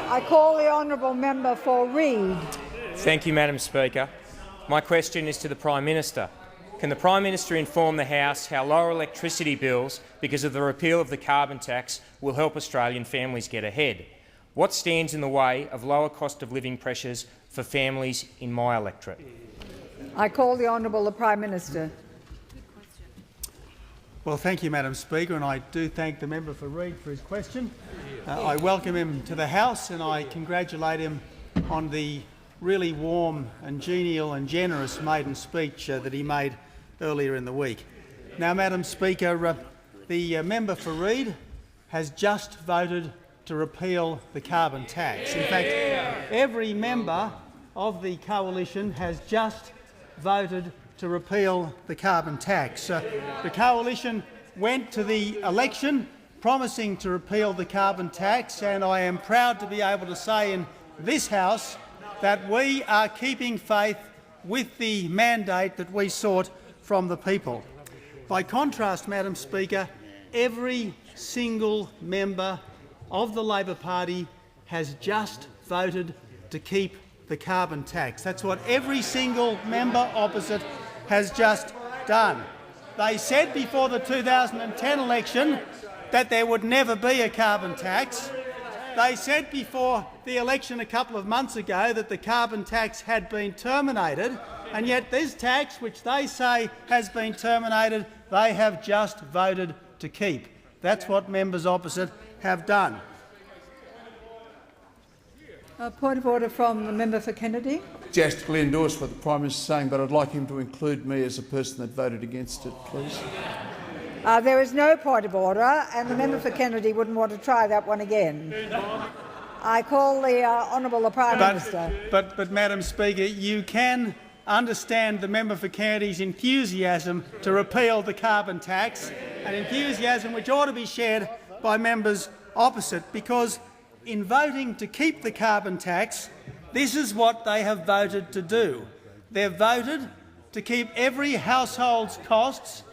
I call the honourable member for Reid. Thank you, Madam Speaker. My question is to the Prime Minister. Can the Prime Minister inform the House how lower electricity bills because of the repeal of the carbon tax will help Australian families get ahead? What stands in the way of lower cost of living pressures for families in my electorate? I call the honourable Prime Minister. Well, thank you, Madam Speaker, and I do thank the member for Reid for his question. I welcome him to the House and I congratulate him on the really warm and genial and generous maiden speech that he made earlier in the week. Now, Madam Speaker, the member for Reid has just voted to repeal the carbon tax. In fact, every member of the coalition has just voted to repeal the carbon tax. The coalition went to the election promising to repeal the carbon tax, and I am proud to be able to say in this House that we are keeping faith with the mandate that we sought from the people. By contrast, Madam Speaker, every single member of the Labor Party has just voted to keep the carbon tax. That's what every single member opposite has just done. They said before the 2010 election that there would never be a carbon tax. They said before the election a couple of months ago that the carbon tax had been terminated, and yet this tax, which they say has been terminated, they have just voted to keep. That's what members opposite have done. A point of order from the member for Kennedy. Jastically endorse what the Prime Minister is saying, but I'd like him to include me as a person that voted against it, please. There is no point of order, and the member for Kennedy wouldn't want to try that one again. I call the honourable Prime Minister. But, Madam Speaker, you can understand the member for Kennedy's enthusiasm to repeal the carbon tax, an enthusiasm which ought to be shared by members opposite, because in voting to keep the carbon tax, this is what they have voted to do. They've voted to keep every household's costs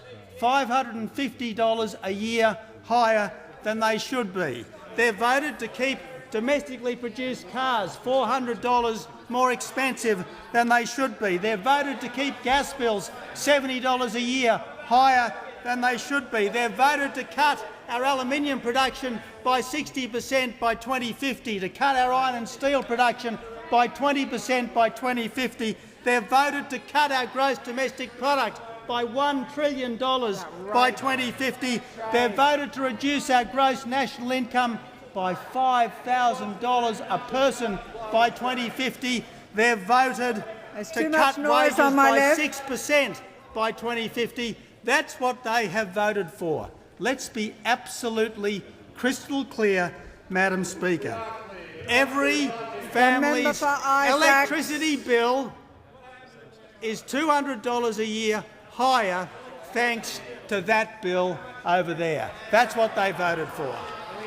$550 a year higher than they should be. They've voted to keep domestically produced cars $400 more expensive than they should be. They've voted to keep gas bills $70 a year higher than they should be. They've voted to cut our aluminium production by 60% by 2050, to cut our iron and steel production by 20% by 2050. They've voted to cut our gross domestic product by $1 trillion by 2050. They've voted to reduce our gross national income by $5,000 a person by 2050. They've voted to cut wages by 6% by 2050. That's what they have voted for. Let's be absolutely crystal clear, Madam Speaker. Every family's electricity bill is $200 a year higher thanks to that bill over there. That's what they voted for.